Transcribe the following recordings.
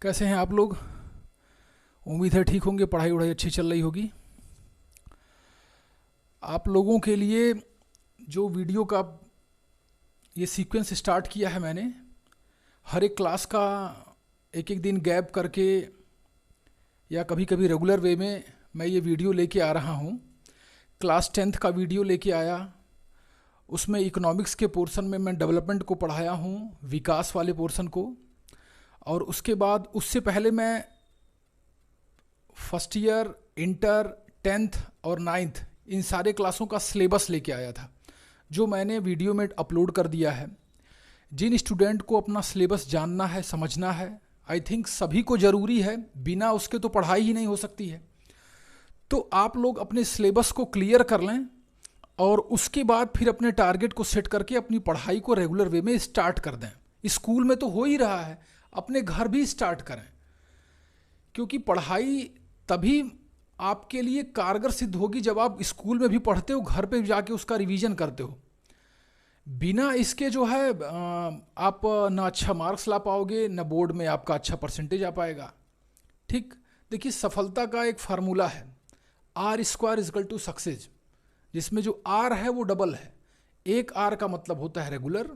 कैसे हैं आप लोग। उम्मीद है ठीक होंगे, पढ़ाई वढ़ाई अच्छी चल रही होगी। आप लोगों के लिए जो वीडियो का ये सीक्वेंस स्टार्ट किया है मैंने, हर एक क्लास का एक एक दिन गैप करके या कभी कभी रेगुलर वे में मैं ये वीडियो लेके आ रहा हूँ। क्लास 10th का वीडियो लेके आया, उसमें इकोनॉमिक्स के पोर्शन में मैं डेवलपमेंट को पढ़ाया हूँ, विकास वाले पोर्शन को। और उसके बाद उससे पहले मैं फर्स्ट ईयर, इंटर, 10th और 9th इन सारे क्लासों का सिलेबस लेके आया था, जो मैंने वीडियो में अपलोड कर दिया है। जिन स्टूडेंट को अपना सिलेबस जानना है, समझना है, आई थिंक सभी को ज़रूरी है, बिना उसके तो पढ़ाई ही नहीं हो सकती है। तो आप लोग अपने सिलेबस को क्लियर कर लें और उसके बाद फिर अपने टारगेट को सेट करके अपनी पढ़ाई को रेगुलर वे में स्टार्ट कर दें। स्कूल में तो हो ही रहा है, अपने घर भी स्टार्ट करें, क्योंकि पढ़ाई तभी आपके लिए कारगर सिद्ध होगी जब आप स्कूल में भी पढ़ते हो, घर पे जाके उसका रिवीजन करते हो। बिना इसके जो है आप ना अच्छा मार्क्स ला पाओगे, ना बोर्ड में आपका अच्छा परसेंटेज आ पाएगा। ठीक, देखिए सफलता का एक फार्मूला है, R² = सक्सेस, जिसमें जो R है वो डबल है। एक R का मतलब होता है रेगुलर,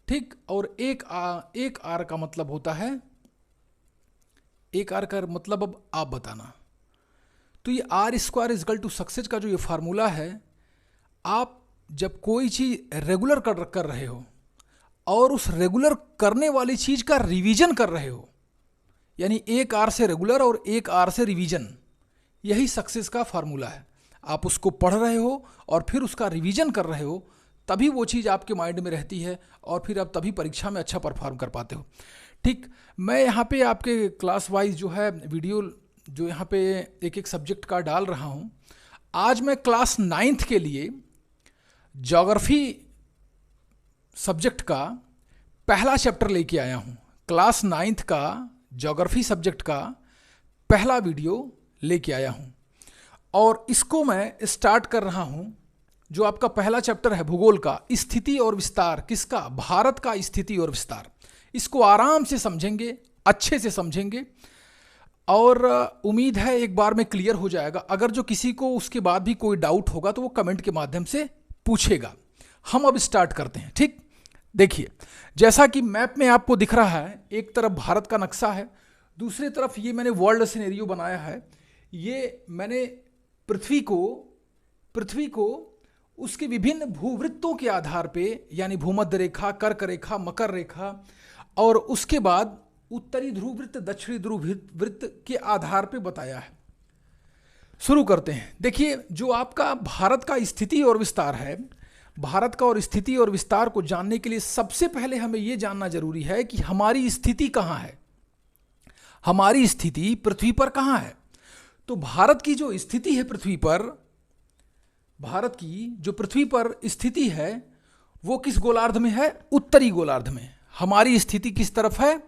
ठीक, और एक R का मतलब होता है, एक R का मतलब अब आप बताना। तो ये R² = सक्सेस का जो ये फार्मूला है, आप जब कोई चीज़ रेगुलर कर रहे हो और उस रेगुलर करने वाली चीज़ का रिवीजन कर रहे हो, यानी एक R से रेगुलर और एक R से रिवीजन, यही सक्सेस का फार्मूला है। आप उसको पढ़ रहे हो और फिर उसका रिवीजन कर रहे हो, तभी वो चीज़ आपके माइंड में रहती है और फिर आप तभी परीक्षा में अच्छा परफॉर्म कर पाते हो। ठीक, मैं यहाँ पे आपके क्लास वाइज जो है वीडियो जो यहाँ पे एक एक सब्जेक्ट का डाल रहा हूँ। आज मैं क्लास 9th के लिए ज्योग्राफी सब्जेक्ट का पहला चैप्टर लेके आया हूँ। क्लास 9th का ज्योग्राफी सब्जेक्ट का पहला वीडियो लेके आया हूँ और इसको मैं स्टार्ट कर रहा हूँ। जो आपका पहला चैप्टर है भूगोल का, स्थिति और विस्तार, किसका? भारत का स्थिति और विस्तार। इसको आराम से समझेंगे, अच्छे से समझेंगे और उम्मीद है एक बार में क्लियर हो जाएगा। अगर जो किसी को उसके बाद भी कोई डाउट होगा तो वो कमेंट के माध्यम से पूछेगा। हम अब स्टार्ट करते हैं। ठीक, देखिए जैसा कि मैप में आपको दिख रहा है, एक तरफ भारत का नक्शा है, दूसरी तरफ ये मैंने वर्ल्ड सिनेरियो बनाया है। ये मैंने पृथ्वी को उसके विभिन्न भूवृत्तों के आधार पे, यानी भूमध्य रेखा, कर्क रेखा, मकर रेखा और उसके बाद उत्तरी ध्रुव वृत्त, दक्षिणी ध्रुव वृत्त के आधार पे बताया है। शुरू करते हैं। देखिए जो आपका भारत का स्थिति और विस्तार है, भारत का और स्थिति और विस्तार को जानने के लिए सबसे पहले हमें यह जानना जरूरी है कि हमारी स्थिति कहाँ है, हमारी स्थिति पृथ्वी पर कहाँ है। तो भारत की जो स्थिति है पृथ्वी पर, भारत की जो पृथ्वी पर स्थिति है वो किस गोलार्ध में है? उत्तरी गोलार्ध में। हमारी स्थिति किस तरफ है?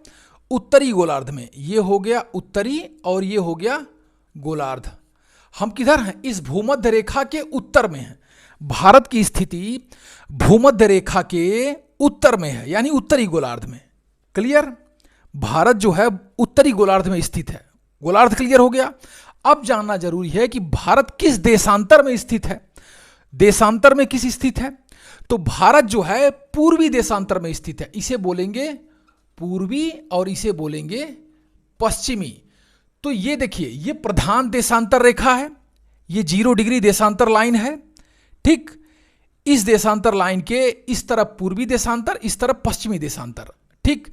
उत्तरी गोलार्ध में। ये हो गया उत्तरी और ये हो गया गोलार्ध। हम किधर हैं? इस भूमध्य रेखा के उत्तर में हैं। भारत की स्थिति भूमध्य रेखा के उत्तर में है, यानी उत्तरी गोलार्ध में। क्लियर? भारत जो है उत्तरी गोलार्ध में स्थित है। गोलार्ध क्लियर हो गया। अब जानना जरूरी है कि भारत किस देशांतर में स्थित है। देशांतर में किस स्थित है? तो भारत जो है पूर्वी देशांतर में स्थित है। इसे बोलेंगे पूर्वी और इसे बोलेंगे पश्चिमी। तो ये देखिए, ये प्रधान देशांतर रेखा है, ये 0 डिग्री देशांतर लाइन है। ठीक, इस देशांतर लाइन के इस तरफ पूर्वी देशांतर, इस तरफ पश्चिमी देशांतर। ठीक,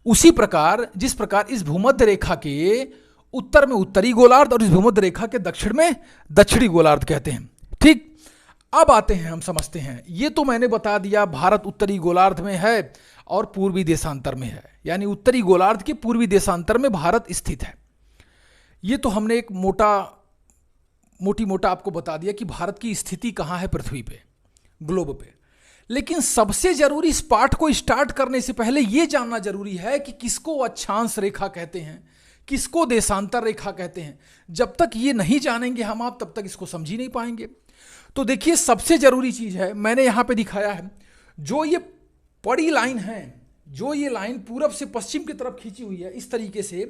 उसी प्रकार जिस प्रकार इस भूमध्य रेखा के उत्तर में उत्तरी गोलार्ध और इस भूमध्य रेखा के दक्षिण में दक्षिणी गोलार्ध कहते हैं। ठीक, अब आते हैं, हम समझते हैं। ये तो मैंने बता दिया भारत उत्तरी गोलार्ध में है और पूर्वी देशांतर में है, यानी उत्तरी गोलार्ध के पूर्वी देशांतर में भारत स्थित है। ये तो हमने एक मोटी मोटा आपको बता दिया कि भारत की स्थिति कहाँ है पृथ्वी पे, ग्लोब पे। लेकिन सबसे जरूरी इस पाठ को स्टार्ट करने से पहले यह जानना जरूरी है कि किसको अक्षांश रेखा कहते हैं, किसको देशांतर रेखा कहते हैं। जब तक ये नहीं जानेंगे हम आप, तब तक इसको समझ ही नहीं पाएंगे। तो देखिए सबसे जरूरी चीज है, मैंने यहां पे दिखाया है, जो ये बड़ी लाइन है, जो ये लाइन पूरब से पश्चिम की तरफ खींची हुई है, इस तरीके से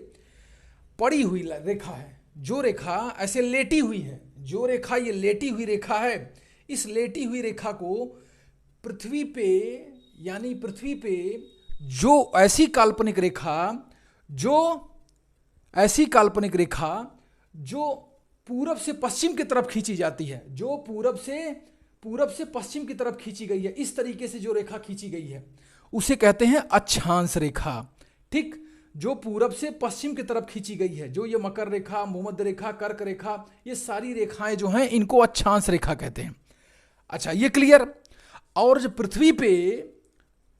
पड़ी हुई रेखा है, जो रेखा ऐसे लेटी हुई है, जो रेखा ये लेटी हुई रेखा है, इस लेटी हुई रेखा को पृथ्वी पे, यानी पृथ्वी पे जो ऐसी काल्पनिक रेखा जो पूरब से पश्चिम की तरफ खींची जाती है, जो पूरब से पश्चिम की तरफ खींची गई है, इस तरीके से जो रेखा खींची गई है उसे कहते हैं अक्षांश रेखा। ठीक, जो पूरब से पश्चिम की तरफ खींची गई है, जो ये मकर रेखा, भूमध्य रेखा, कर्क रेखा, ये सारी रेखाएं जो हैं इनको अक्षांश रेखा कहते हैं। अच्छा, ये क्लियर। और जो पृथ्वी पे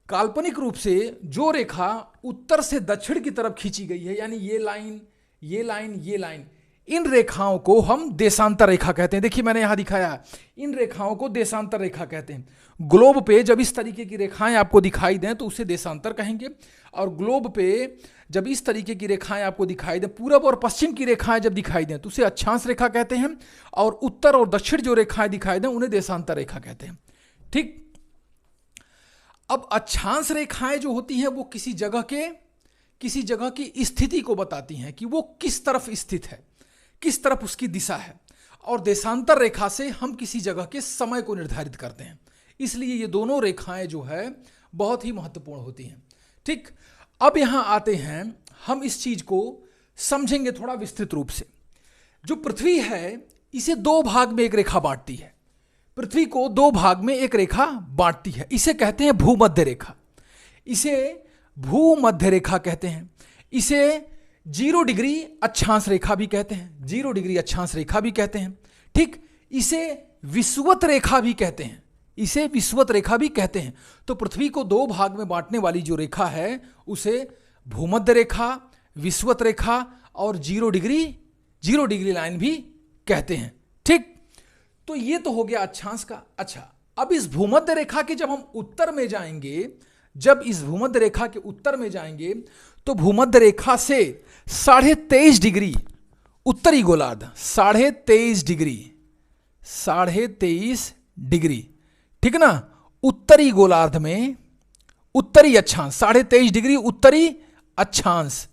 काल्पनिक रूप से जो रेखा उत्तर से दक्षिण की तरफ खींची गई है, यानी ये लाइन, ये लाइन, ये लाइन, इन रेखाओं को हम देशांतर रेखा कहते हैं। देखिए मैंने यहां दिखाया, इन रेखाओं को देशांतर रेखा कहते हैं। ग्लोब पे जब इस तरीके की रेखाएं आपको दिखाई दें तो उसे देशांतर कहेंगे, और ग्लोब पे जब इस तरीके की रेखाएं आपको दिखाई दें, पूरब और पश्चिम की रेखाएं जब दिखाई दें तो उसे अक्षांश रेखा कहते हैं, और उत्तर और दक्षिण जो रेखाएं दिखाई दें उन्हें देशांतर रेखा कहते हैं। ठीक, अब अक्षांश रेखाएं जो होती हैं वो किसी जगह की स्थिति को बताती हैं कि वो किस तरफ स्थित है, किस तरफ उसकी दिशा है, और देशांतर रेखा से हम किसी जगह के समय को निर्धारित करते हैं। इसलिए ये दोनों रेखाएं जो है बहुत ही महत्वपूर्ण होती हैं। ठीक, अब यहां आते हैं, हम इस चीज को समझेंगे थोड़ा विस्तृत रूप से। जो पृथ्वी है इसे दो भाग में एक रेखा बांटती है, पृथ्वी को दो भाग में एक रेखा बांटती है, इसे कहते हैं भूमध्य रेखा। इसे भूमध्य रेखा कहते हैं। इसे 0 डिग्री अक्षांश रेखा भी कहते हैं, 0 डिग्री अक्षांश रेखा भी कहते हैं। ठीक, इसे विषुवत रेखा भी कहते हैं, इसे विषुवत रेखा भी कहते हैं। तो पृथ्वी को दो भाग में बांटने वाली जो रेखा है उसे भूमध्य रेखा, विषुवत रेखा और 0 डिग्री लाइन भी कहते हैं। ठीक, तो ये तो हो गया अक्षांश का। अच्छा, अब इस भूमध्य रेखा के जब हम उत्तर में जाएंगे, जब इस भूमध्य रेखा के उत्तर में जाएंगे तो भूमध्य रेखा से 23.5 डिग्री उत्तरी गोलार्ध, 23.5 डिग्री, ठीक ना, उत्तरी गोलार्ध में उत्तरी अक्षांश 23.5 डिग्री उत्तरी अक्षांश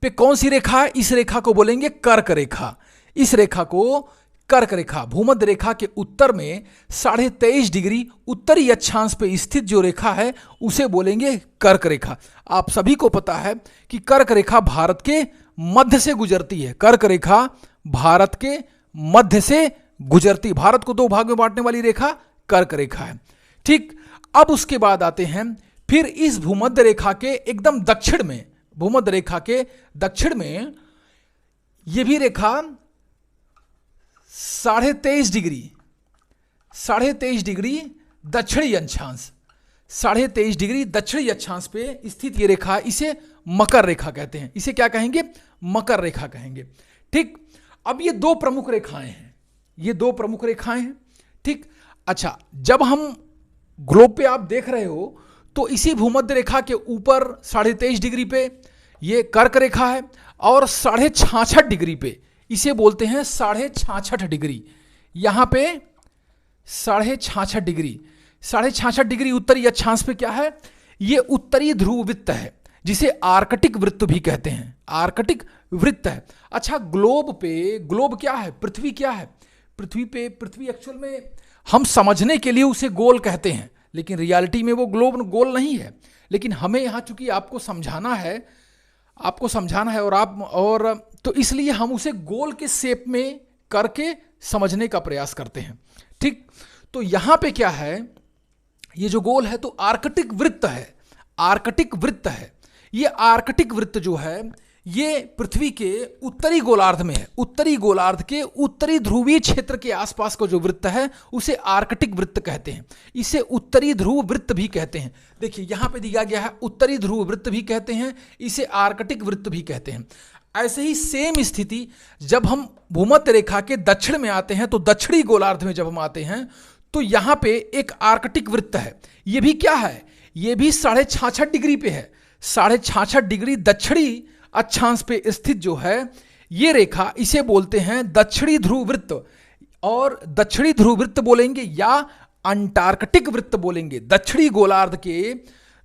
पे कौन सी रेखा है? इस रेखा को बोलेंगे कर्क रेखा। इस रेखा को कर्क रेखा, भूमध्य रेखा के उत्तर में 23.5 डिग्री उत्तरी अक्षांश पे स्थित जो रेखा है उसे बोलेंगे कर्क रेखा। आप सभी को पता है कि कर्क रेखा भारत के मध्य से गुजरती है। कर्क रेखा भारत के मध्य से गुजरती, भारत को दो भाग में बांटने वाली रेखा कर्क रेखा है। ठीक, अब उसके बाद आते हैं फिर इस भूमध्य रेखा के एकदम दक्षिण में, भूमध्य रेखा के दक्षिण में यह भी रेखा 23.5 डिग्री दक्षिणी अक्षांश, 23.5 डिग्री दक्षिणी अक्षांश पे स्थित ये रेखा, इसे मकर रेखा कहते हैं। इसे क्या कहेंगे? मकर रेखा कहेंगे। ठीक, अब ये दो प्रमुख रेखाएं हैं, ये दो प्रमुख रेखाएं हैं। ठीक, अच्छा, जब हम ग्लोब पे आप देख रहे हो तो इसी भूमध्य रेखा के ऊपर 23.5 डिग्री पे ये कर्क रेखा है, और 66.5 डिग्री पे इसे बोलते हैं 66.5 डिग्री। यहां पे 66.5 डिग्री, 66.5 डिग्री उत्तरी अक्षांश पे क्या है? ये उत्तरी ध्रुव वृत्त है, जिसे आर्कटिक वृत्त भी कहते हैं। आर्कटिक वृत्त है। अच्छा, ग्लोब पे, ग्लोब क्या है? पृथ्वी क्या है? पृथ्वी पे, पृथ्वी एक्चुअल में हम समझने के लिए उसे गोल कहते हैं, लेकिन रियलिटी में वो ग्लोब गोल नहीं है। लेकिन हमें यहां चूंकि आपको समझाना है और तो इसलिए हम उसे गोल के शेप में करके समझने का प्रयास करते हैं। ठीक, तो यहां पे क्या है? ये जो गोल है तो आर्कटिक वृत्त है, आर्कटिक वृत्त है। ये आर्कटिक वृत्त जो है ये पृथ्वी के उत्तरी गोलार्ध में है। उत्तरी गोलार्ध के उत्तरी ध्रुवीय क्षेत्र के आसपास का जो वृत्त है उसे आर्कटिक वृत्त कहते हैं। इसे उत्तरी ध्रुव वृत्त भी कहते हैं। देखिए यहां पे दिया गया है, उत्तरी ध्रुव वृत्त भी कहते हैं, इसे आर्कटिक वृत्त भी कहते हैं। ऐसे ही सेम स्थिति जब हम भूमध्य रेखा के दक्षिण में आते हैं, तो दक्षिणी गोलार्ध में जब हम आते हैं तो यहां पे एक आर्कटिक वृत्त है। ये भी क्या है? ये भी 66.5 डिग्री पे है। 66.5 डिग्री दक्षिणी अक्षांश पे स्थित जो है ये रेखा, इसे बोलते हैं दक्षिणी ध्रुव वृत्त, और दक्षिणी ध्रुव वृत्त बोलेंगे या अंटार्कटिक वृत्त बोलेंगे। दक्षिणी गोलार्ध के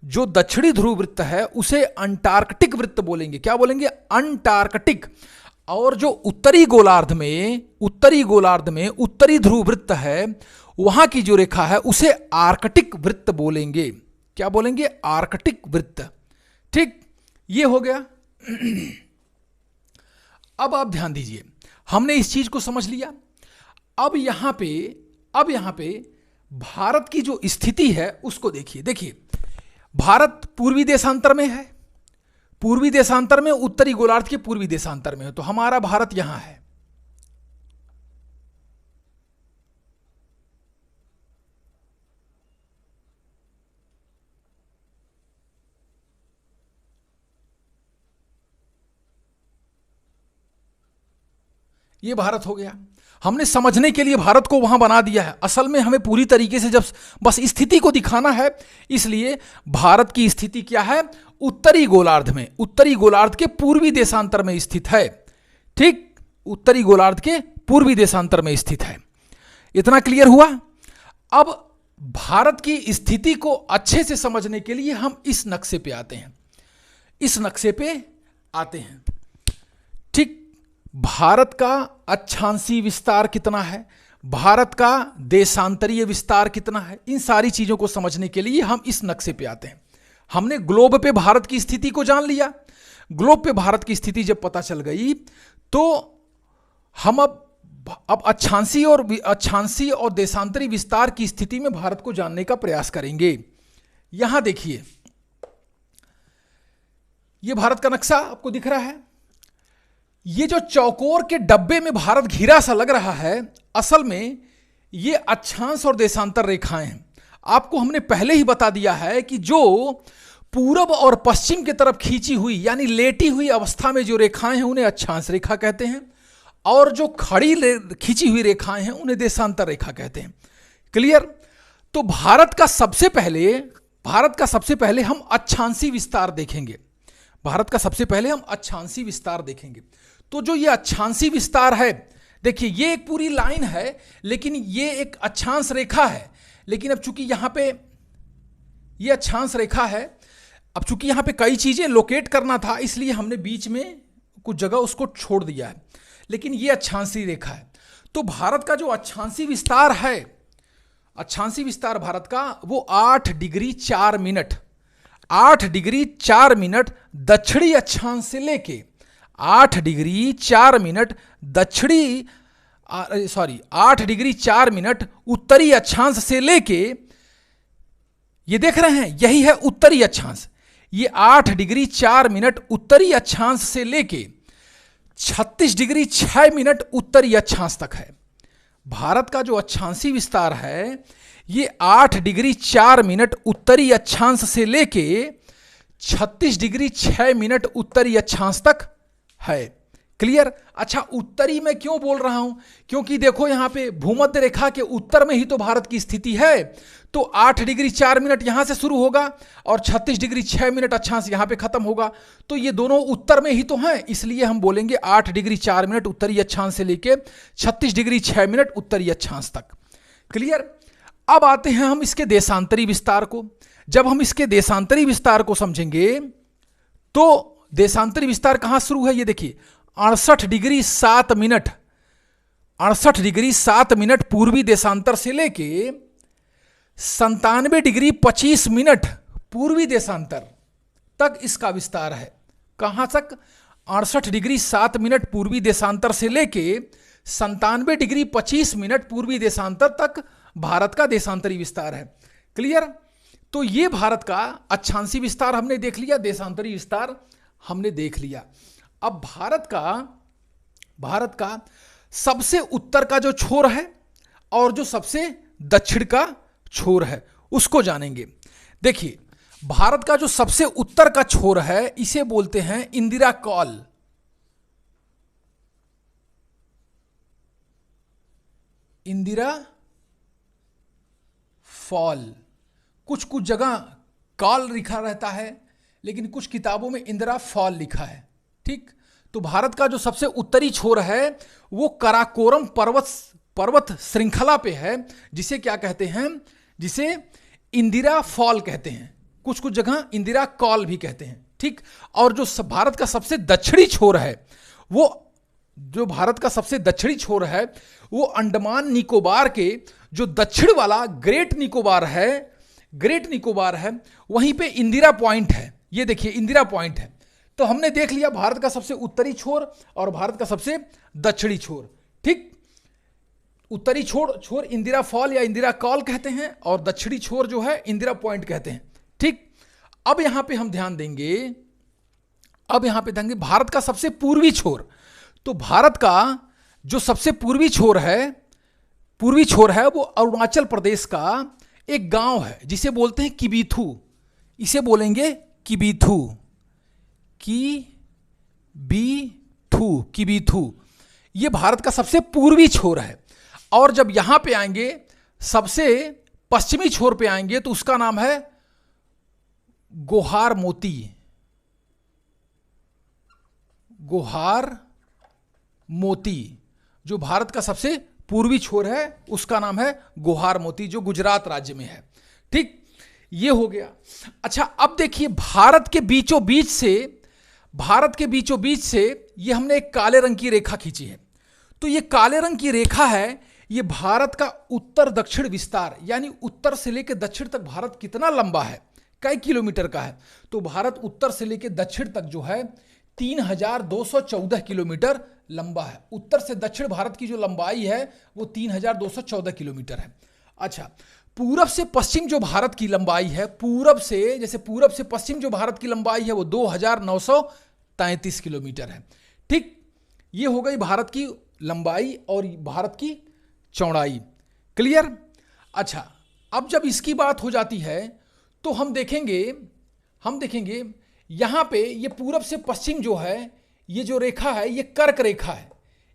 जो दक्षिणी ध्रुव वृत्त है उसे अंटार्कटिक वृत्त बोलेंगे। क्या बोलेंगे? अंटार्कटिक। और जो उत्तरी गोलार्ध में उत्तरी ध्रुव वृत्त है, वहां की जो रेखा है उसे आर्कटिक वृत्त बोलेंगे। क्या बोलेंगे? आर्कटिक वृत्त। ठीक, ये हो गया। अब आप ध्यान दीजिए, हमने इस चीज को समझ लिया। अब यहां पे भारत की जो स्थिति है उसको देखिए। भारत पूर्वी देशांतर में है, पूर्वी देशांतर में, उत्तरी गोलार्ध के पूर्वी देशांतर में है, तो हमारा भारत यहां है। ये भारत हो गया। हमने समझने के लिए भारत को वहां बना दिया है। असल में हमें पूरी तरीके से जब बस स्थिति को दिखाना है, इसलिए भारत की स्थिति क्या है? उत्तरी गोलार्ध में, उत्तरी गोलार्ध के पूर्वी देशांतर में स्थित है। ठीक, उत्तरी गोलार्ध के पूर्वी देशांतर में स्थित है। इतना क्लियर हुआ? अब भारत की स्थिति को अच्छे से समझने के लिए हम इस नक्शे पे आते हैं, ठीक, भारत का अक्षांशीय विस्तार कितना है, भारत का देशांतरीय विस्तार कितना है, इन सारी चीजों को समझने के लिए हम इस नक्शे पे आते हैं। हमने ग्लोब पे भारत की स्थिति को जान लिया। ग्लोब पे भारत की स्थिति जब पता चल गई तो हम अब अक्षांशीय और देशांतरी विस्तार की स्थिति में भारत को जानने का प्रयास करेंगे। यहां देखिए, यह भारत का नक्शा आपको दिख रहा है। ये जो चौकोर के डब्बे में भारत घिरा सा लग रहा है, असल में ये अक्षांश और देशांतर रेखाएं हैं। आपको हमने पहले ही बता दिया है कि जो पूरब और पश्चिम की तरफ खींची हुई यानी लेटी हुई अवस्था में जो रेखाएं हैं उन्हें अक्षांश रेखा कहते हैं, और जो खड़ी खींची हुई रेखाएं हैं उन्हें देशांतर रेखा कहते हैं। क्लियर? तो भारत का सबसे पहले हम अक्षांशीय विस्तार देखेंगे। तो जो ये अक्षांशीय विस्तार है, देखिए ये एक पूरी लाइन है, लेकिन ये एक अक्षांश रेखा है। लेकिन अब चूंकि यहां पे ये अक्षांश रेखा है, अब चूंकि यहां पे कई चीजें लोकेट करना था, इसलिए हमने बीच में कुछ जगह उसको छोड़ दिया है, लेकिन ये अक्षांशीय रेखा है। तो भारत का जो अक्षांशीय विस्तार है, अक्षांशीय विस्तार भारत का, वो 8 डिग्री 4 मिनट 8 डिग्री 4 मिनट दक्षिणी अक्षांश से लेके 8 डिग्री 4 मिनट 8 डिग्री 4 मिनट उत्तरी अक्षांश से लेके, ये देख रहे हैं, यही है उत्तरी अक्षांश। ये 8 डिग्री 4 मिनट उत्तरी अक्षांश से लेके 36 डिग्री 6 मिनट उत्तरी अक्षांश तक है। भारत का जो अक्षांशीय विस्तार है, ये 8 डिग्री 4 मिनट उत्तरी अक्षांश से लेके 36 डिग्री 6 मिनट उत्तरी अक्षांश तक है। क्लियर? अच्छा, उत्तरी में क्यों बोल रहा हूं? क्योंकि देखो यहां पे भूमध्य रेखा के उत्तर में ही तो भारत की स्थिति है। तो 8 डिग्री 4 मिनट यहां से शुरू होगा और 36 डिग्री 6 मिनट अक्षांश यहां पे खत्म होगा। तो ये दोनों उत्तर में ही तो हैं, इसलिए हम बोलेंगे 8 डिग्री 4 मिनट उत्तरी अक्षांश से लेके 36 डिग्री 6 मिनट उत्तरी अक्षांश तक। क्लियर? अब आते हैं हम इसके देशांतरी विस्तार को। जब हम इसके देशांतरी विस्तार को समझेंगे तो देशांतरी विस्तार कहां शुरू है, ये देखिए, 68 डिग्री 7 मिनट 68 डिग्री 7 मिनट पूर्वी देशांतर से लेके 97 डिग्री 25 मिनट पूर्वी देशांतर तक इसका विस्तार है। कहां तक? 68 डिग्री 7 मिनट पूर्वी देशांतर से लेके 97 डिग्री 25 मिनट पूर्वी देशांतर तक भारत का देशांतरी विस्तार है। क्लियर? तो ये भारत का अक्षांशीय विस्तार हमने देख लिया, देशांतरी विस्तार हमने देख लिया। अब भारत का सबसे उत्तर का जो छोर है और जो सबसे दक्षिण का छोर है उसको जानेंगे। देखिए, भारत का जो सबसे उत्तर का छोर है इसे बोलते हैं इंदिरा कॉल। इंदिरा फॉल। कुछ जगह कॉल लिखा रहता है, लेकिन कुछ किताबों में इंदिरा फॉल लिखा है। ठीक? तो भारत का जो सबसे उत्तरी छोर है वो कराकोरम पर्वत श्रृंखला पे है, जिसे क्या कहते हैं? जिसे इंदिरा फॉल कहते हैं। कुछ कुछ जगह इंदिरा कॉल भी कहते हैं, ठीक। और जो भारत का सबसे दक्षिणी छोर है, वो जो भारत का सबसे दक्षिणी छोर है वो अंडमान निकोबार के जो दक्षिण वाला ग्रेट निकोबार है, वहीं पे इंदिरा पॉइंट है। ये देखिए इंदिरा पॉइंट है। तो हमने देख लिया भारत का सबसे उत्तरी छोर और भारत का सबसे दक्षिणी छोर, ठीक। उत्तरी छोर इंदिरा फॉल या इंदिरा कॉल कहते हैं और दक्षिणी छोर जो है इंदिरा पॉइंट कहते हैं, ठीक। अब यहां पे हम ध्यान देंगे, भारत का सबसे पूर्वी छोर। तो भारत का जो सबसे पूर्वी छोर है वो अरुणाचल प्रदेश का एक गांव है जिसे बोलते हैं किबीथू। इसे बोलेंगे किबीथू। ये भारत का सबसे पूर्वी छोर है। और जब यहां पे आएंगे, सबसे पश्चिमी छोर पे आएंगे, तो उसका नाम है गोहार मोती। जो भारत का सबसे पूर्वी छोर है उसका नाम है गोहार मोती, जो गुजरात राज्य में है, ठीक। ये हो गया। अच्छा, अब देखिए भारत के बीचों बीच से ये हमने एक काले रंग की रेखा खींची है। तो ये काले रंग की रेखा है, ये भारत का उत्तर दक्षिण विस्तार, यानी उत्तर से लेकर दक्षिण तक भारत कितना लंबा है, कई किलोमीटर का है। तो भारत उत्तर से लेकर दक्षिण तक जो है 3214 किलोमीटर लंबा है। उत्तर से दक्षिण भारत की जो लंबाई है वो 3214 किलोमीटर है। अच्छा, पूरब से पश्चिम जो भारत की लंबाई है, पूरब से पश्चिम जो भारत की लंबाई है वो 2933 किलोमीटर है, ठीक। ये हो गई भारत की लंबाई और भारत की चौड़ाई, क्लियर। अच्छा, अब जब इसकी बात हो जाती है तो हम देखेंगे यहां पे ये पूरब से पश्चिम जो है, ये जो रेखा है ये कर्क रेखा है।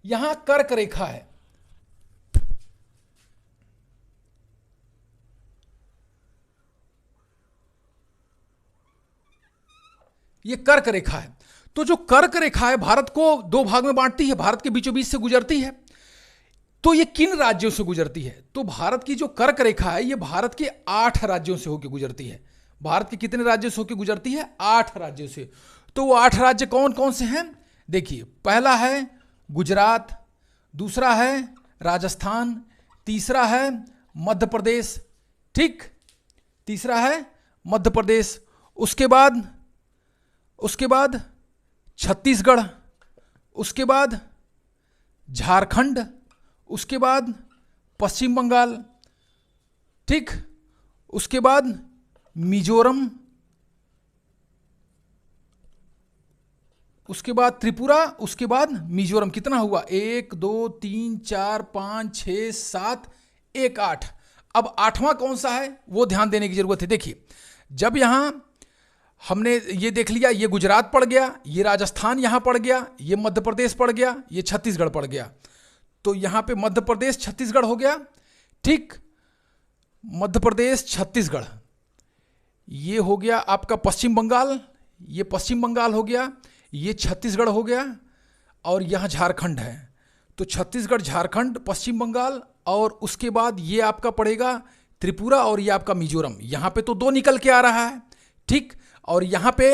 यहां कर्क रेखा है, ये कर्क रेखा है। तो जो कर्क रेखा है भारत को दो भाग में बांटती है, भारत के बीचों बीच से गुजरती है। तो ये किन राज्यों से गुजरती है? तो भारत की जो कर्क रेखा है ये भारत के 8 राज्यों से होकर गुजरती है। भारत के कितने राज्यों से होकर गुजरती है? 8 राज्यों से। तो वो 8 राज्य कौन कौन से हैं? देखिए, पहला है गुजरात, दूसरा है राजस्थान, तीसरा है मध्य प्रदेश, ठीक, तीसरा है मध्य प्रदेश। उसके बाद छत्तीसगढ़, उसके बाद झारखंड, उसके बाद पश्चिम बंगाल, ठीक, उसके बाद मिजोरम, उसके बाद त्रिपुरा, उसके बाद मिजोरम। कितना हुआ? 1 2 3 4 5 6 7 1 8। अब 8वां कौन सा है वो ध्यान देने की जरूरत है। देखिए, जब यहां हमने ये देख लिया, ये गुजरात पड़ गया, ये राजस्थान यहां पड़ गया, ये मध्य प्रदेश पड़ गया, ये छत्तीसगढ़ पड़ गया। तो यहां पे मध्य प्रदेश छत्तीसगढ़ हो गया, ठीक, मध्य प्रदेश छत्तीसगढ़। ये हो गया आपका पश्चिम बंगाल, ये पश्चिम बंगाल हो गया, ये छत्तीसगढ़ हो गया, और यहां झारखंड है। तो छत्तीसगढ़, झारखंड, पश्चिम बंगाल, और उसके बाद ये आपका पड़ेगा त्रिपुरा, और ये आपका मिजोरम। यहां पे तो 2 निकल के आ रहा है, ठीक। और यहां पे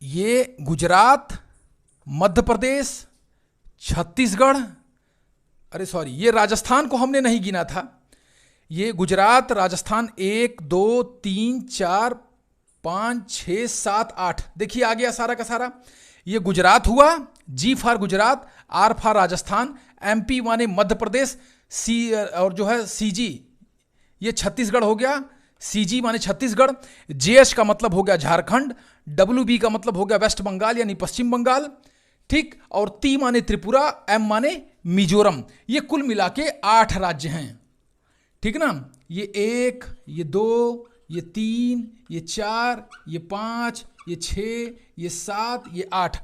ये गुजरात, मध्य प्रदेश, छत्तीसगढ़, अरे सॉरी, ये राजस्थान को हमने नहीं गिना था। ये गुजरात, राजस्थान 1 2 3 4 5 6 7 8। देखिए आ गया सारा का सारा। ये गुजरात हुआ, G for Gujarat, R for Rajasthan, MP माने मध्य प्रदेश, सी और जो है CG ये छत्तीसगढ़ हो गया, CG माने छत्तीसगढ़, JH का मतलब हो गया झारखंड, WB का मतलब हो गया वेस्ट बंगाल यानी पश्चिम बंगाल, ठीक, और T माने त्रिपुरा, M माने मिजोरम। ये कुल मिला के 8 राज्य हैं, ठीक ना। ये 1, ये 2, ये 3, ये 4, ये 5, ये 6, ये 7, ये 8।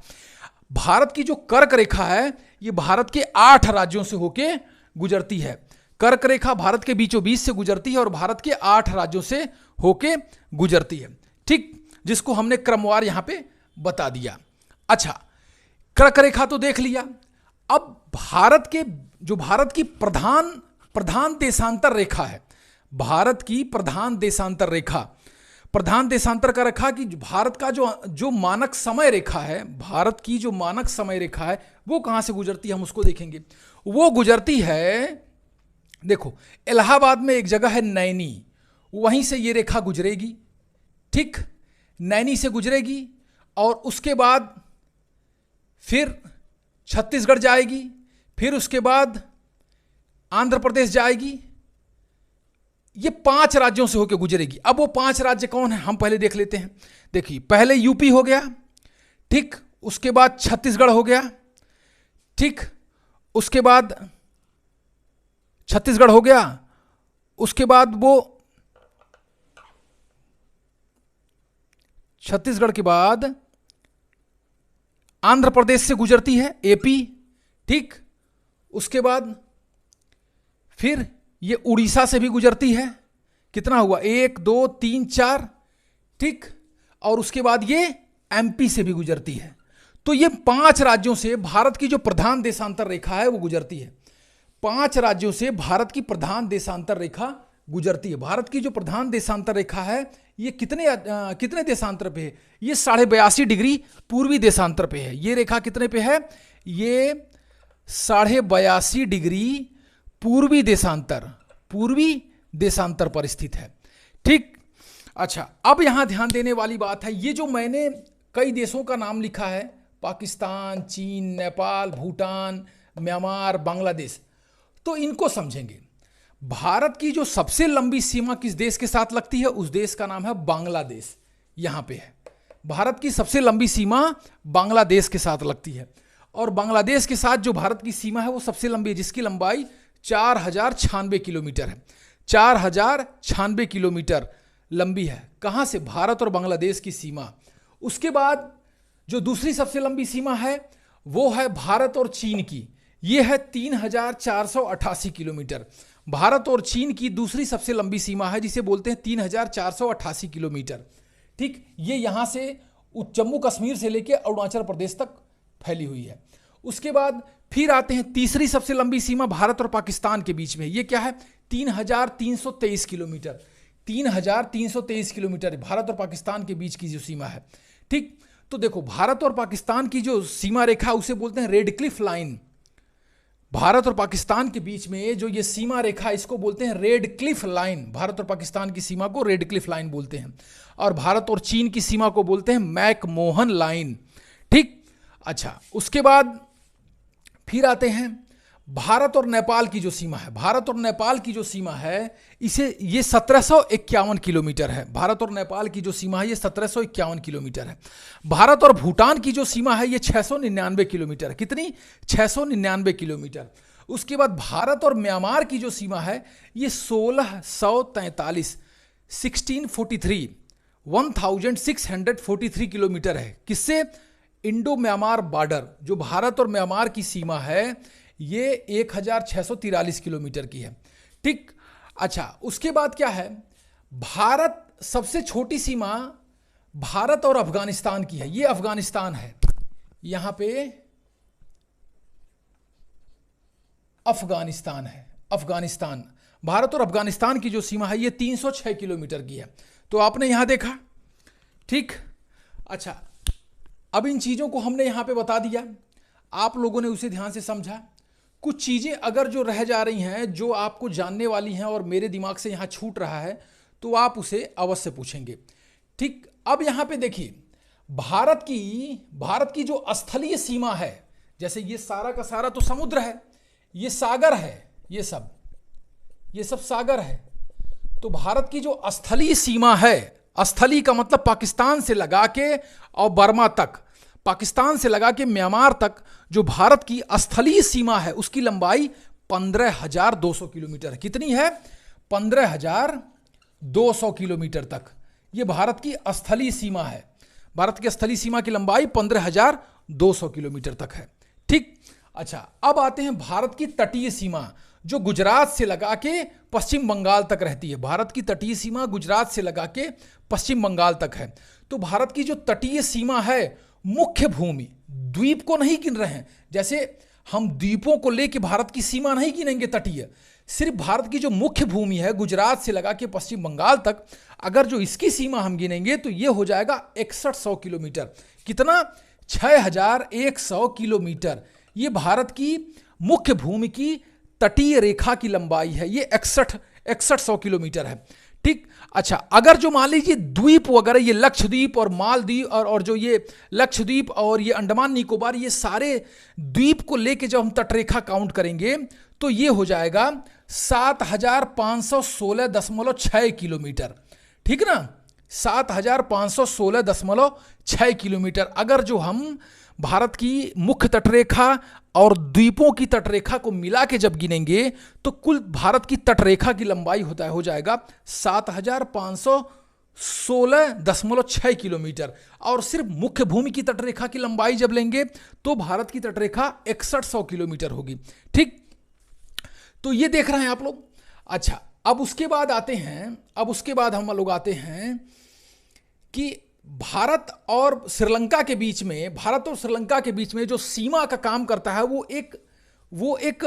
भारत की जो कर्क रेखा है ये भारत के 8 राज्यों से होके गुजरती है। कर्क रेखा भारत के बीचों बीच से गुजरती है और भारत के 8 राज्यों से होके गुजरती है, ठीक, जिसको हमने क्रमवार यहां पे बता दिया। अच्छा, कर्क रेखा तो देख लिया। अब भारत की प्रधान देशांतर रेखा है, भारत की प्रधान देशांतर रेखा, प्रधान देशांतर का रखा कि भारत का जो मानक समय रेखा है, भारत की जो मानक समय रेखा है वो कहाँ से गुजरती है, हम उसको देखेंगे। वो गुजरती है, देखो इलाहाबाद में एक जगह है नैनी, वहीं से ये रेखा गुजरेगी, ठीक, नैनी से गुजरेगी और उसके बाद फिर छत्तीसगढ़ जाएगी, फिर उसके बाद आंध्र प्रदेश जाएगी, ये 5 राज्यों से होकर गुजरेगी। अब वो 5 राज्य कौन है हम पहले देख लेते हैं। देखिए पहले यूपी हो गया, ठीक, उसके बाद छत्तीसगढ़ हो गया, ठीक, उसके बाद छत्तीसगढ़ हो गया, उसके बाद वो छत्तीसगढ़ के बाद आंध्र प्रदेश से गुजरती है, एपी, ठीक, उसके बाद फिर ये उड़ीसा से भी गुजरती है, कितना हुआ 1 2 3 4, ठीक, और उसके बाद ये एमपी से भी गुजरती है। तो ये 5 राज्यों से भारत की जो प्रधान देशांतर रेखा है वो गुजरती है। 5 राज्यों से भारत की प्रधान देशांतर रेखा गुजरती है। भारत की जो प्रधान देशांतर रेखा है ये कितने देशांतर पे है, ये 82.5 डिग्री पूर्वी देशांतर पे है। ये रेखा कितने पे है, ये 82.5 डिग्री पूर्वी देशांतर पर स्थित है, ठीक। अच्छा, अब यहां ध्यान देने वाली बात है, ये जो मैंने कई देशों का नाम लिखा है, पाकिस्तान, चीन, नेपाल, भूटान, म्यांमार, बांग्लादेश, तो इनको समझेंगे। भारत की जो सबसे लंबी सीमा किस देश के साथ लगती है, उस देश का नाम है बांग्लादेश, यहां पे है। भारत की सबसे लंबी सीमा बांग्लादेश के साथ लगती है, और बांग्लादेश के साथ जो भारत की सीमा है वो सबसे लंबी है, जिसकी लंबाई 4096 किलोमीटर है। 4096 किलोमीटर लंबी है। कहां से, भारत और बांग्लादेश की सीमा। उसके बाद जो दूसरी सबसे लंबी सीमा है वो है भारत और चीन की, ये है 3488 किलोमीटर। भारत और चीन की दूसरी सबसे लंबी सीमा है जिसे बोलते हैं 3488 किलोमीटर, ठीक। ये यहां से जम्मू कश्मीर से लेकर अरुणाचल प्रदेश तक फैली हुई है। उसके बाद फिर आते हैं तीसरी सबसे लंबी सीमा भारत और पाकिस्तान के बीच में, ये क्या है 3323 किलोमीटर। 3323 किलोमीटर भारत और पाकिस्तान के बीच की जो सीमा है, ठीक। तो देखो भारत और पाकिस्तान की जो सीमा रेखा उसे बोलते हैं रेड क्लिफ लाइन। भारत और पाकिस्तान के बीच में जो ये सीमा रेखा इसको बोलते हैं रेड क्लिफ लाइन। भारत और पाकिस्तान की सीमा को रेड क्लिफ लाइन बोलते हैं, और भारत और चीन की सीमा को बोलते हैं मैकमोहन लाइन, ठीक। अच्छा, उसके बाद फिर आते हैं भारत और नेपाल की जो सीमा है। भारत और नेपाल की जो सीमा है इसे ये 1751 किलोमीटर है। भारत और नेपाल की जो सीमा है ये 1751 किलोमीटर है। भारत और भूटान की जो सीमा है ये 699 किलोमीटर है। कितनी, 699 किलोमीटर। उसके बाद भारत और म्यांमार की जो सीमा है ये 1643 1643 किलोमीटर है। किससे, इंडो म्यांमार बॉर्डर, जो भारत और म्यांमार की सीमा है ये 1643 किलोमीटर की है, ठीक। अच्छा, उसके बाद क्या है, भारत सबसे छोटी सीमा भारत और अफगानिस्तान की है। ये अफगानिस्तान है, यहां पे अफगानिस्तान है। अफगानिस्तान, भारत और अफगानिस्तान की जो सीमा है ये 306 किलोमीटर की है। तो आपने यहां देखा, ठीक। अच्छा, अब इन चीजों को हमने यहां पे बता दिया, आप लोगों ने उसे ध्यान से समझा। कुछ चीजें अगर जो रह जा रही हैं, जो आपको जानने वाली हैं और मेरे दिमाग से यहां छूट रहा है, तो आप उसे अवश्य पूछेंगे, ठीक। अब यहां पे देखिए, भारत की जो स्थलीय सीमा है, जैसे ये सारा का सारा तो समुद्र है, ये सागर है, ये सब सागर है। तो भारत की जो स्थलीय सीमा है, स्थलीय का मतलब पाकिस्तान से लगा के और बर्मा तक, पाकिस्तान से लगा के म्यांमार तक जो भारत की स्थलीय सीमा है उसकी लंबाई 15,200 किलोमीटर। कितनी है, 15,200 किलोमीटर तक ये भारत की स्थलीय सीमा है। भारत की स्थलीय सीमा की लंबाई 15,200 किलोमीटर तक है, ठीक। अच्छा, अब आते हैं भारत की तटीय सीमा, जो गुजरात से लगा के पश्चिम बंगाल तक रहती है। भारत की तटीय सीमा गुजरात से लगा के पश्चिम बंगाल तक है। तो भारत की जो तटीय सीमा है, मुख्य भूमि, द्वीप को नहीं गिन रहे हैं। जैसे हम द्वीपों को लेके भारत की सीमा नहीं गिनेंगे तटीय, सिर्फ भारत की जो मुख्य भूमि है गुजरात से लगा के पश्चिम बंगाल तक, अगर जो इसकी सीमा हम गिनेंगे तो ये हो जाएगा 6100 किलोमीटर। कितना? 6100 किलोमीटर। ये भारत की मुख्य भूमि की तटीय रेखा की लंबाई है, ये 6100 किलोमीटर है। ठीक। अच्छा, अगर जो मान लीजिए द्वीप वगैरह, ये लक्षद्वीप और मालदीव और जो ये लक्षद्वीप और ये अंडमान निकोबार, ये सारे द्वीप को लेके जब हम तटरेखा काउंट करेंगे तो ये हो जाएगा 7516.6 किलोमीटर। ठीक ना, 7516.6 किलोमीटर। अगर जो हम भारत की मुख्य तटरेखा और द्वीपों की तटरेखा को मिला के जब गिनेंगे तो कुल भारत की तटरेखा की लंबाई हो जाएगा 7516.6 किलोमीटर। और सिर्फ मुख्य भूमि की तटरेखा की लंबाई जब लेंगे तो भारत की तटरेखा 6100 किलोमीटर होगी। ठीक, तो ये देख रहे हैं आप लोग। अच्छा, अब उसके बाद हम लोग आते हैं कि भारत और श्रीलंका के बीच में जो सीमा का काम करता है वो एक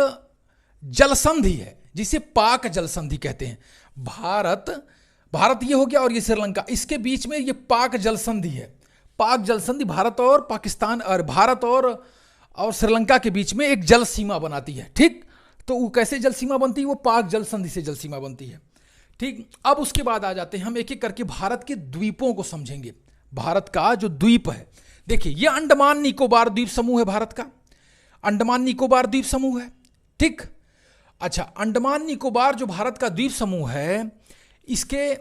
जलसंधि है, जिसे पाक जलसंधि कहते हैं। भारत ये हो गया और ये श्रीलंका, इसके बीच में ये पाक जलसंधि है। पाक जलसंधि भारत और पाकिस्तान और भारत और श्रीलंका के बीच में एक जल सीमा बनाती है। ठीक, तो वो कैसे जल सीमा बनती है? वो पाक जलसंधि से जल सीमा बनती है। ठीक, अब उसके बाद आ जाते हैं हम एक एक करके भारत के द्वीपों को समझेंगे। भारत का जो द्वीप है, देखिए ये अंडमान निकोबार द्वीप समूह है भारत का, अंडमान निकोबार द्वीप समूह है। ठीक, अच्छा, अंडमान निकोबार जो भारत का द्वीप समूह है, इसके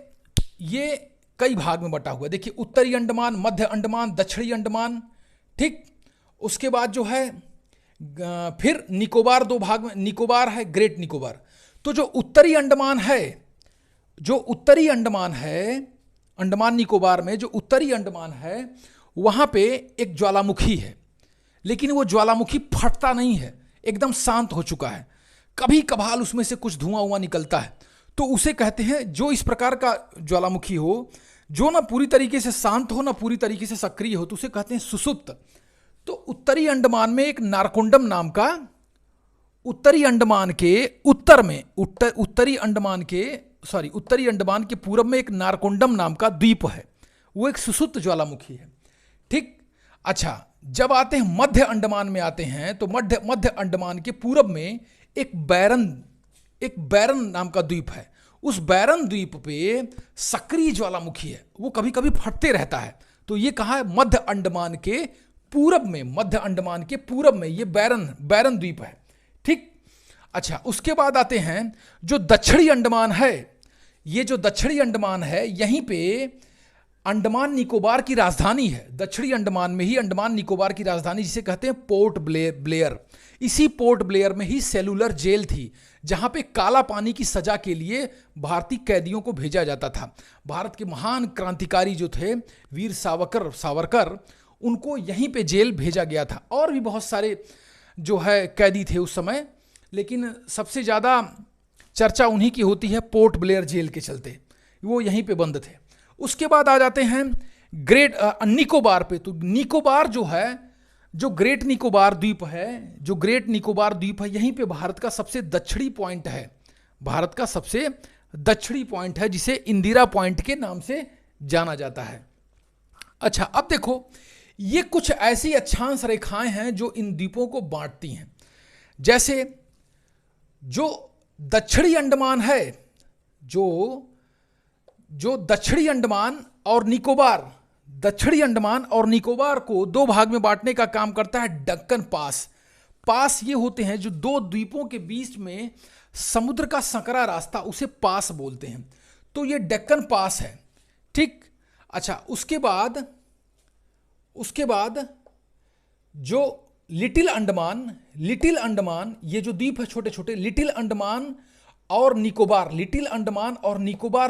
ये कई भाग में बटा हुआ है। देखिए उत्तरी अंडमान, मध्य अंडमान, दक्षिणी अंडमान। ठीक, उसके बाद जो है फिर निकोबार, दो भाग में निकोबार है, ग्रेट निकोबार। तो जो उत्तरी अंडमान है, अंडमान निकोबार में जो उत्तरी अंडमान है, वहां पे एक ज्वालामुखी है, लेकिन वो ज्वालामुखी फटता नहीं है, एकदम शांत हो चुका है। कभी कभार उसमें से कुछ धुआं निकलता है, तो उसे कहते हैं, जो इस प्रकार का ज्वालामुखी हो, जो ना पूरी तरीके से शांत हो ना पूरी तरीके से सक्रिय हो, तो उसे कहते हैं सुषुप्त। तो उत्तरी अंडमान में एक नारकोंडम नाम का, उत्तरी अंडमान के उत्तर में उत्तरी अंडमान के पूरब में एक नारकोंडम नाम का द्वीप है, वो एक सुषुप्त ज्वालामुखी है। ठीक, अच्छा, जब आते हैं मध्य अंडमान में आते हैं तो मध्य अंडमान के पूरब में एक बैरन नाम का द्वीप है। उस बैरन द्वीप पे सक्रिय ज्वालामुखी है, वो कभी कभी फटते रहता है। तो ये कहा है मध्य अंडमान के पूरब में ये बैरन द्वीप है। ठीक, अच्छा, उसके बाद आते हैं जो दक्षिणी अंडमान है, ये जो दक्षिणी अंडमान है, यहीं पे अंडमान निकोबार की राजधानी है। दक्षिणी अंडमान में ही अंडमान निकोबार की राजधानी, जिसे कहते हैं पोर्ट ब्लेयर। इसी पोर्ट ब्लेयर में ही सेलुलर जेल थी, जहां पे काला पानी की सजा के लिए भारतीय कैदियों को भेजा जाता था। भारत के महान क्रांतिकारी जो थे वीर सावरकर, उनको यहीं पे जेल भेजा गया था। और भी बहुत सारे जो है कैदी थे उस समय, लेकिन सबसे ज़्यादा चर्चा उन्हीं की होती है पोर्ट ब्लेयर जेल के चलते, वो यहीं पे बंद थे। उसके बाद आ जाते हैं ग्रेट निकोबार पे। तो निकोबार जो है, जो ग्रेट निकोबार द्वीप है, यहीं पे भारत का सबसे दक्षिणी पॉइंट है, जिसे इंदिरा पॉइंट के नाम से जाना जाता है। अच्छा, अब देखो, ये कुछ ऐसी अक्षांश रेखाएं हैं जो इन द्वीपों को बांटती हैं। जैसे जो दक्षिणी अंडमान है, जो दक्षिणी अंडमान और निकोबार को दो भाग में बांटने का काम करता है डक्कन पास ये होते हैं जो दो द्वीपों के बीच में समुद्र का संकरा रास्ता, उसे पास बोलते हैं। तो ये डक्कन पास है। ठीक, अच्छा, उसके बाद जो लिटिल अंडमान, ये जो द्वीप है छोटे छोटे, लिटिल अंडमान और निकोबार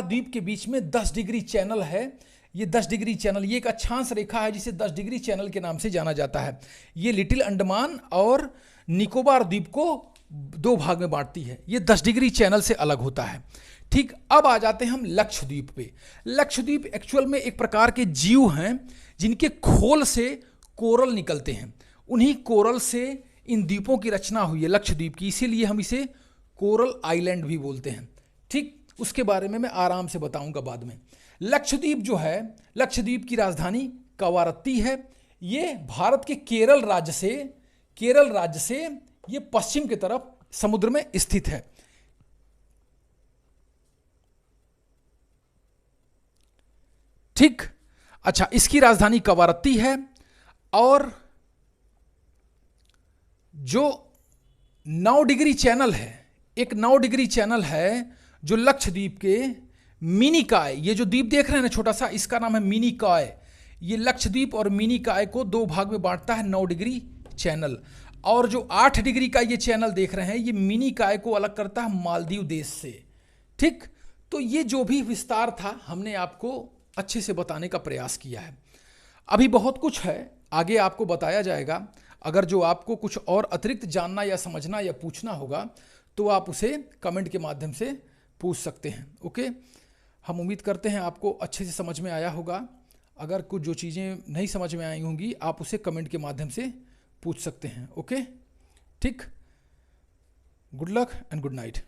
द्वीप के बीच में 10 डिग्री चैनल है। ये 10 डिग्री चैनल, ये एक अक्षांश रेखा है जिसे 10 डिग्री चैनल के नाम से जाना जाता है। ये लिटिल अंडमान और निकोबार द्वीप को दो भाग में बांटती है, ये 10 डिग्री चैनल से अलग होता है। ठीक, अब आ जाते हैं हम लक्षद्वीप पे। लक्षद्वीप एक्चुअल में एक प्रकार के जीव हैं जिनके खोल से कोरल निकलते हैं। उन्हीं कोरल से इन द्वीपों की रचना हुई है, लक्षद्वीप की, इसीलिए हम इसे कोरल आइलैंड भी बोलते हैं। ठीक, उसके बारे में मैं आराम से बताऊंगा बाद में। लक्षद्वीप जो है, लक्षद्वीप की राजधानी कवारत्ती है। ये भारत के केरल राज्य से ये पश्चिम की तरफ समुद्र में स्थित है। ठीक, अच्छा, इसकी राजधानी कवारत्ती है। और जो 9 डिग्री चैनल है, एक 9 डिग्री चैनल है जो लक्षद्वीप के मिनिकॉय, ये जो द्वीप देख रहे हैं ना छोटा सा, इसका नाम है मिनिकॉय। ये लक्षद्वीप और मिनिकॉय को 2 भाग में बांटता है 9 डिग्री चैनल। और जो 8 डिग्री का ये चैनल देख रहे हैं, ये मिनिकॉय को अलग करता है मालदीव देश से। ठीक, तो ये जो भी विस्तार था हमने आपको अच्छे से बताने का प्रयास किया है। अभी बहुत कुछ है, आगे आपको बताया जाएगा। अगर जो आपको कुछ और अतिरिक्त जानना या समझना या पूछना होगा तो आप उसे कमेंट के माध्यम से पूछ सकते हैं। ओके, हम उम्मीद करते हैं आपको अच्छे से समझ में आया होगा। अगर कुछ जो चीज़ें नहीं समझ में आई होंगी आप उसे कमेंट के माध्यम से पूछ सकते हैं। ओके, ठीक, good luck and good night.